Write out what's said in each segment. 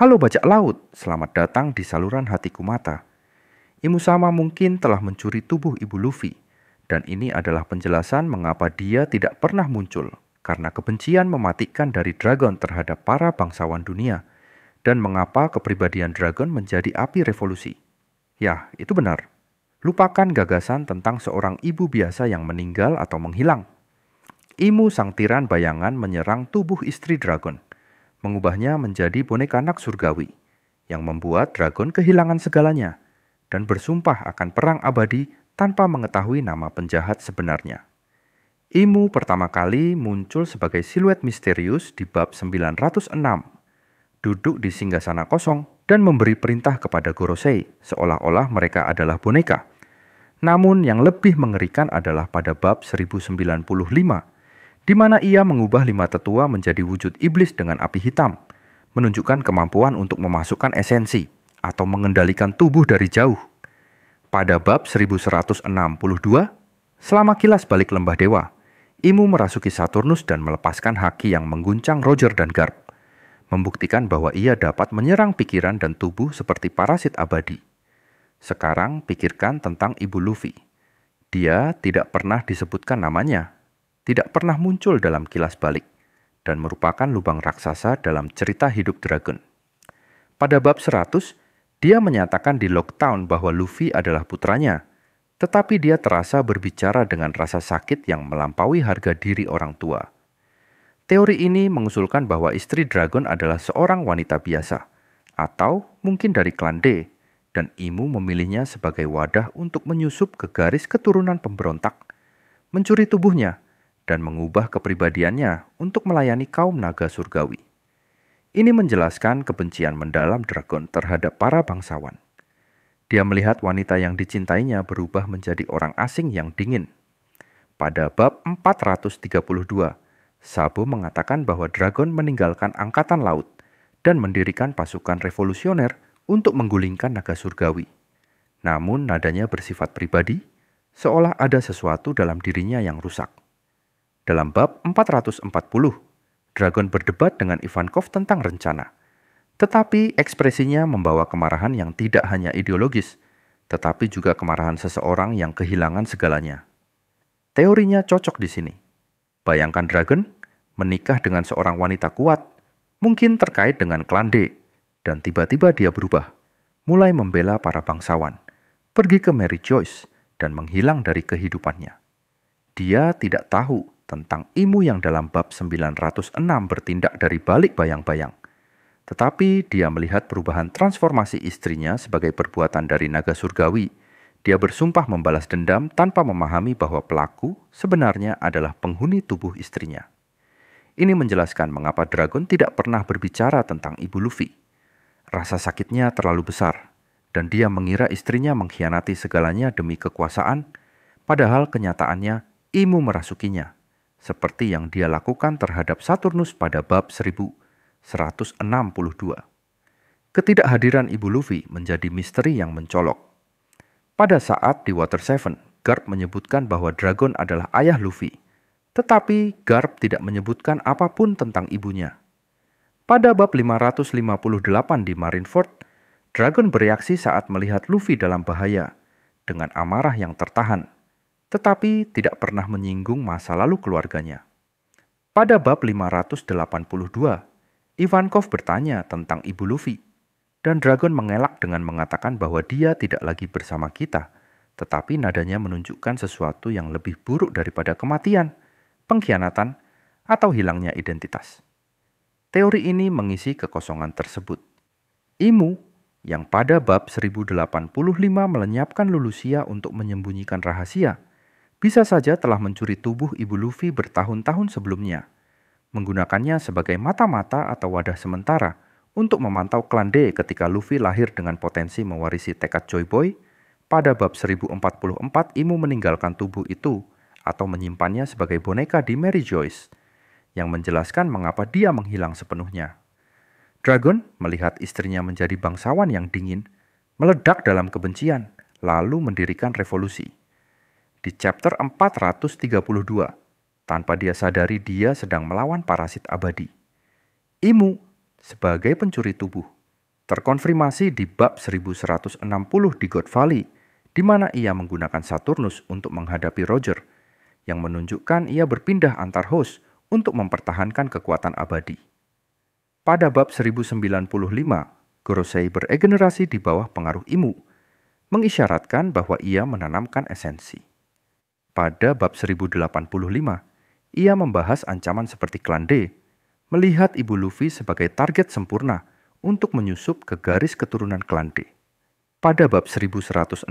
Halo bajak laut, selamat datang di saluran hatiku mata. Imu Sama mungkin telah mencuri tubuh Ibu Luffy, dan ini adalah penjelasan mengapa dia tidak pernah muncul, karena kebencian mematikan dari Dragon terhadap para bangsawan dunia, dan mengapa kepribadian Dragon menjadi api revolusi. Ya, itu benar. Lupakan gagasan tentang seorang ibu biasa yang meninggal atau menghilang. Imu sang tiran bayangan menyerang tubuh istri Dragon, mengubahnya menjadi boneka anak surgawi, yang membuat Dragon kehilangan segalanya, dan bersumpah akan perang abadi tanpa mengetahui nama penjahat sebenarnya. Imu pertama kali muncul sebagai siluet misterius di bab 906, duduk di singgasana kosong dan memberi perintah kepada Gorosei, seolah-olah mereka adalah boneka. Namun yang lebih mengerikan adalah pada bab 1095, di mana ia mengubah 5 tetua menjadi wujud iblis dengan api hitam, menunjukkan kemampuan untuk memasukkan esensi atau mengendalikan tubuh dari jauh. Pada bab 1162, selama kilas balik lembah dewa, Imu merasuki Saturnus dan melepaskan haki yang mengguncang Roger dan Garp, membuktikan bahwa ia dapat menyerang pikiran dan tubuh seperti parasit abadi. Sekarang pikirkan tentang Ibu Luffy. Dia tidak pernah disebutkan namanya, tidak pernah muncul dalam kilas balik, dan merupakan lubang raksasa dalam cerita hidup Dragon. Pada bab 100, dia menyatakan di Lockdown bahwa Luffy adalah putranya, tetapi dia terasa berbicara dengan rasa sakit yang melampaui harga diri orang tua. Teori ini mengusulkan bahwa istri Dragon adalah seorang wanita biasa, atau mungkin dari klan D, dan Imu memilihnya sebagai wadah untuk menyusup ke garis keturunan pemberontak, mencuri tubuhnya, dan mengubah kepribadiannya untuk melayani kaum naga surgawi. Ini menjelaskan kebencian mendalam Dragon terhadap para bangsawan. Dia melihat wanita yang dicintainya berubah menjadi orang asing yang dingin. Pada bab 432, Sabo mengatakan bahwa Dragon meninggalkan angkatan laut dan mendirikan pasukan revolusioner untuk menggulingkan naga surgawi. Namun nadanya bersifat pribadi, seolah ada sesuatu dalam dirinya yang rusak. Dalam bab 440, Dragon berdebat dengan Ivankov tentang rencana. Tetapi ekspresinya membawa kemarahan yang tidak hanya ideologis, tetapi juga kemarahan seseorang yang kehilangan segalanya. Teorinya cocok di sini. Bayangkan Dragon menikah dengan seorang wanita kuat, mungkin terkait dengan klan D, dan tiba-tiba dia berubah, mulai membela para bangsawan, pergi ke Mary Joyce, dan menghilang dari kehidupannya. Dia tidak tahu tentang Imu yang dalam bab 906 bertindak dari balik bayang-bayang. Tetapi dia melihat perubahan transformasi istrinya sebagai perbuatan dari naga surgawi. Dia bersumpah membalas dendam tanpa memahami bahwa pelaku sebenarnya adalah penghuni tubuh istrinya. Ini menjelaskan mengapa Dragon tidak pernah berbicara tentang Ibu Luffy. Rasa sakitnya terlalu besar, dan dia mengira istrinya mengkhianati segalanya demi kekuasaan, padahal kenyataannya Imu merasukinya, seperti yang dia lakukan terhadap Saturnus pada bab 1162. Ketidakhadiran Ibu Luffy menjadi misteri yang mencolok. Pada saat di Water 7, Garp menyebutkan bahwa Dragon adalah ayah Luffy, tetapi Garp tidak menyebutkan apapun tentang ibunya. Pada bab 558 di Marineford, Dragon bereaksi saat melihat Luffy dalam bahaya, dengan amarah yang tertahan, tetapi tidak pernah menyinggung masa lalu keluarganya. Pada bab 582, Ivankov bertanya tentang Ibu Luffy, dan Dragon mengelak dengan mengatakan bahwa dia tidak lagi bersama kita, tetapi nadanya menunjukkan sesuatu yang lebih buruk daripada kematian, pengkhianatan, atau hilangnya identitas. Teori ini mengisi kekosongan tersebut. Imu, yang pada bab 1085 melenyapkan Lulusia untuk menyembunyikan rahasia, bisa saja telah mencuri tubuh Ibu Luffy bertahun-tahun sebelumnya, menggunakannya sebagai mata-mata atau wadah sementara untuk memantau klan D ketika Luffy lahir dengan potensi mewarisi tekad Joy Boy. Pada bab 1044, Imu meninggalkan tubuh itu atau menyimpannya sebagai boneka di Mary Joyce, yang menjelaskan mengapa dia menghilang sepenuhnya. Dragon melihat istrinya menjadi bangsawan yang dingin, meledak dalam kebencian, lalu mendirikan revolusi. Di chapter 432, tanpa dia sadari dia sedang melawan parasit abadi. Imu, sebagai pencuri tubuh, Terkonfirmasi di bab 1160 di God Valley, di mana ia menggunakan Saturnus untuk menghadapi Roger, yang menunjukkan ia berpindah antar host untuk mempertahankan kekuatan abadi. Pada bab 1095, Gorosei beregenerasi di bawah pengaruh Imu, mengisyaratkan bahwa ia menanamkan esensi. Pada bab 1085, ia membahas ancaman seperti Klan D, melihat Ibu Luffy sebagai target sempurna untuk menyusup ke garis keturunan Klan D. Pada bab 1162,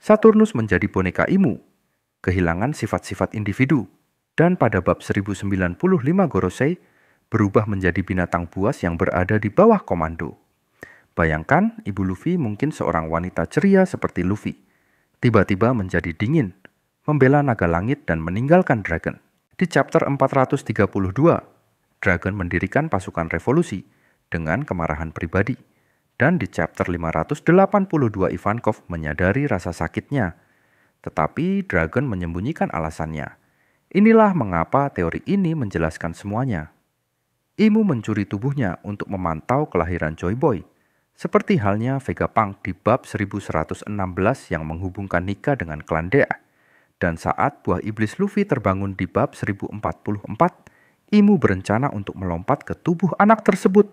Saturnus menjadi boneka Imu, kehilangan sifat-sifat individu, dan pada bab 1095 Gorosei berubah menjadi binatang buas yang berada di bawah komando. Bayangkan Ibu Luffy mungkin seorang wanita ceria seperti Luffy, tiba-tiba menjadi dingin, membela naga langit dan meninggalkan Dragon. Di chapter 432, Dragon mendirikan pasukan revolusi dengan kemarahan pribadi. Dan di chapter 582 Ivankov menyadari rasa sakitnya, tetapi Dragon menyembunyikan alasannya. Inilah mengapa teori ini menjelaskan semuanya. Imu mencuri tubuhnya untuk memantau kelahiran Joy Boy, seperti halnya Vegapunk di bab 1116 yang menghubungkan Nika dengan klan Dea. Dan saat buah iblis Luffy terbangun di bab 1044, Imu berencana untuk melompat ke tubuh anak tersebut,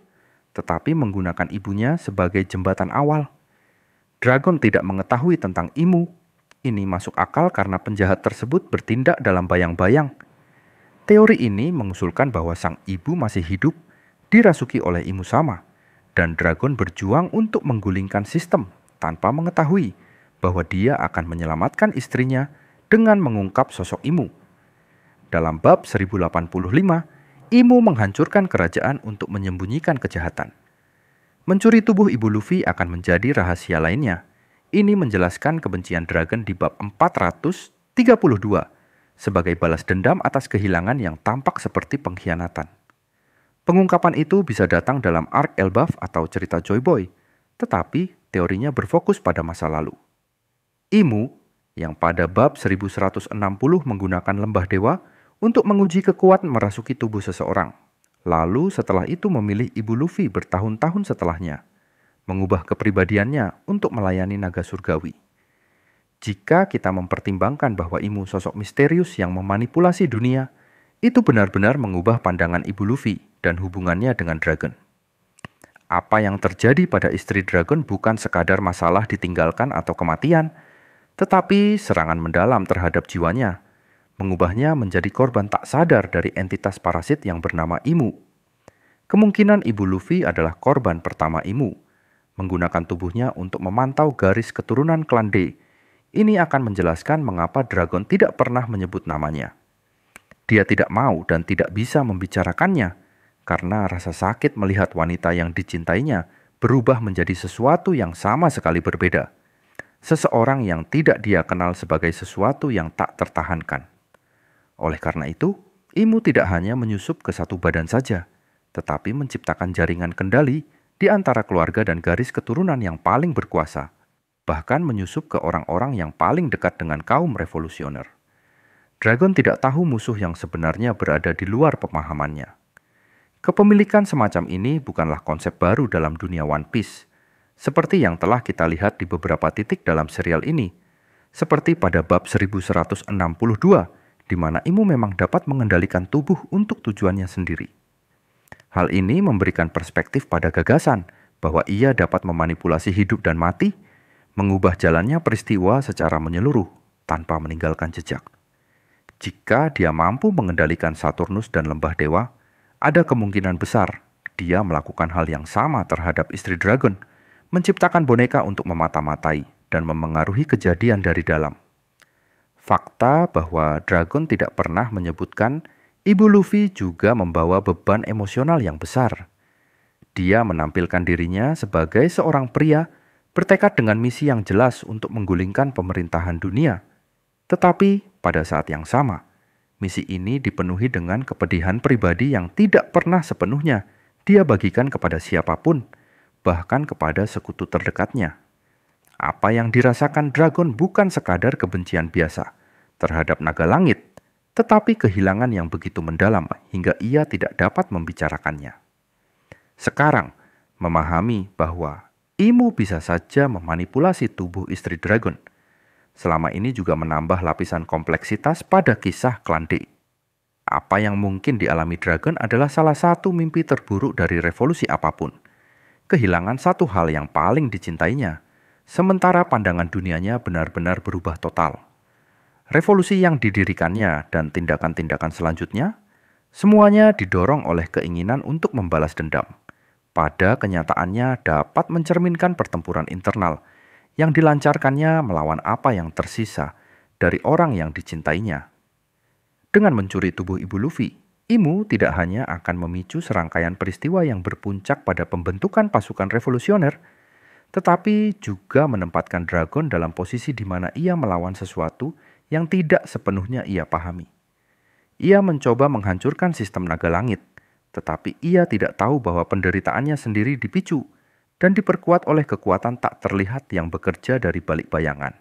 tetapi menggunakan ibunya sebagai jembatan awal. Dragon tidak mengetahui tentang Imu. Ini masuk akal karena penjahat tersebut bertindak dalam bayang-bayang. Teori ini mengusulkan bahwa sang ibu masih hidup, dirasuki oleh Imu sama, dan Dragon berjuang untuk menggulingkan sistem tanpa mengetahui bahwa dia akan menyelamatkan istrinya dengan mengungkap sosok Imu. Dalam bab 1085, Imu menghancurkan kerajaan untuk menyembunyikan kejahatan. Mencuri tubuh Ibu Luffy akan menjadi rahasia lainnya. Ini menjelaskan kebencian Dragon di bab 432 sebagai balas dendam atas kehilangan yang tampak seperti pengkhianatan. Pengungkapan itu bisa datang dalam arc Elbaf atau cerita Joy Boy, tetapi teorinya berfokus pada masa lalu. Imu, yang pada bab 1160 menggunakan lembah dewa untuk menguji kekuatan merasuki tubuh seseorang, lalu setelah itu memilih Ibu Luffy bertahun-tahun setelahnya, mengubah kepribadiannya untuk melayani naga surgawi. Jika kita mempertimbangkan bahwa Imu sosok misterius yang memanipulasi dunia, itu benar-benar mengubah pandangan Ibu Luffy dan hubungannya dengan Dragon. Apa yang terjadi pada istri Dragon bukan sekadar masalah ditinggalkan atau kematian, tetapi serangan mendalam terhadap jiwanya, mengubahnya menjadi korban tak sadar dari entitas parasit yang bernama Imu. Kemungkinan Ibu Luffy adalah korban pertama Imu, menggunakan tubuhnya untuk memantau garis keturunan klan D. Ini akan menjelaskan mengapa Dragon tidak pernah menyebut namanya. Dia tidak mau dan tidak bisa membicarakannya, karena rasa sakit melihat wanita yang dicintainya berubah menjadi sesuatu yang sama sekali berbeda. Seseorang yang tidak dia kenal sebagai sesuatu yang tak tertahankan. Oleh karena itu, Imu tidak hanya menyusup ke satu badan saja, tetapi menciptakan jaringan kendali di antara keluarga dan garis keturunan yang paling berkuasa, bahkan menyusup ke orang-orang yang paling dekat dengan kaum revolusioner. Dragon tidak tahu musuh yang sebenarnya berada di luar pemahamannya. Kepemilikan semacam ini bukanlah konsep baru dalam dunia One Piece, seperti yang telah kita lihat di beberapa titik dalam serial ini, seperti pada bab 1162, di mana Imu memang dapat mengendalikan tubuh untuk tujuannya sendiri. Hal ini memberikan perspektif pada gagasan bahwa ia dapat memanipulasi hidup dan mati, mengubah jalannya peristiwa secara menyeluruh tanpa meninggalkan jejak. Jika dia mampu mengendalikan Saturnus dan lembah dewa, ada kemungkinan besar dia melakukan hal yang sama terhadap istri Dragon, menciptakan boneka untuk memata-matai dan memengaruhi kejadian dari dalam. Fakta bahwa Dragon tidak pernah menyebutkan Ibu Luffy juga membawa beban emosional yang besar. Dia menampilkan dirinya sebagai seorang pria bertekad dengan misi yang jelas untuk menggulingkan pemerintahan dunia. Tetapi pada saat yang sama, misi ini dipenuhi dengan kepedihan pribadi yang tidak pernah sepenuhnya dia bagikan kepada siapapun, bahkan kepada sekutu terdekatnya. Apa yang dirasakan Dragon bukan sekadar kebencian biasa terhadap naga langit, tetapi kehilangan yang begitu mendalam hingga ia tidak dapat membicarakannya. Sekarang, memahami bahwa Imu bisa saja memanipulasi tubuh istri dragon. Selama ini juga menambah lapisan kompleksitas pada kisah klan D. Apa yang mungkin dialami dragon adalah salah satu mimpi terburuk dari revolusi apapun. Kehilangan satu hal yang paling dicintainya, sementara pandangan dunianya benar-benar berubah total. Revolusi yang didirikannya dan tindakan-tindakan selanjutnya, semuanya didorong oleh keinginan untuk membalas dendam. Pada kenyataannya dapat mencerminkan pertempuran internal yang dilancarkannya melawan apa yang tersisa dari orang yang dicintainya. Dengan mencuri tubuh Ibu Luffy, Imu tidak hanya akan memicu serangkaian peristiwa yang berpuncak pada pembentukan pasukan revolusioner, tetapi juga menempatkan Dragon dalam posisi di mana ia melawan sesuatu yang tidak sepenuhnya ia pahami. Ia mencoba menghancurkan sistem naga langit, tetapi ia tidak tahu bahwa penderitaannya sendiri dipicu dan diperkuat oleh kekuatan tak terlihat yang bekerja dari balik bayangan.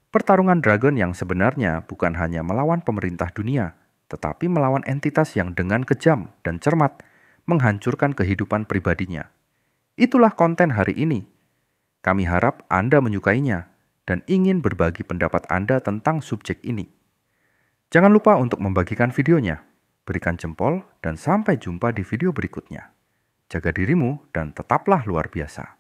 Pertarungan Dragon yang sebenarnya bukan hanya melawan pemerintah dunia, tetapi melawan entitas yang dengan kejam dan cermat menghancurkan kehidupan pribadinya. Itulah konten hari ini. Kami harap Anda menyukainya dan ingin berbagi pendapat Anda tentang subjek ini. Jangan lupa untuk membagikan videonya, berikan jempol, dan sampai jumpa di video berikutnya. Jaga dirimu dan tetaplah luar biasa.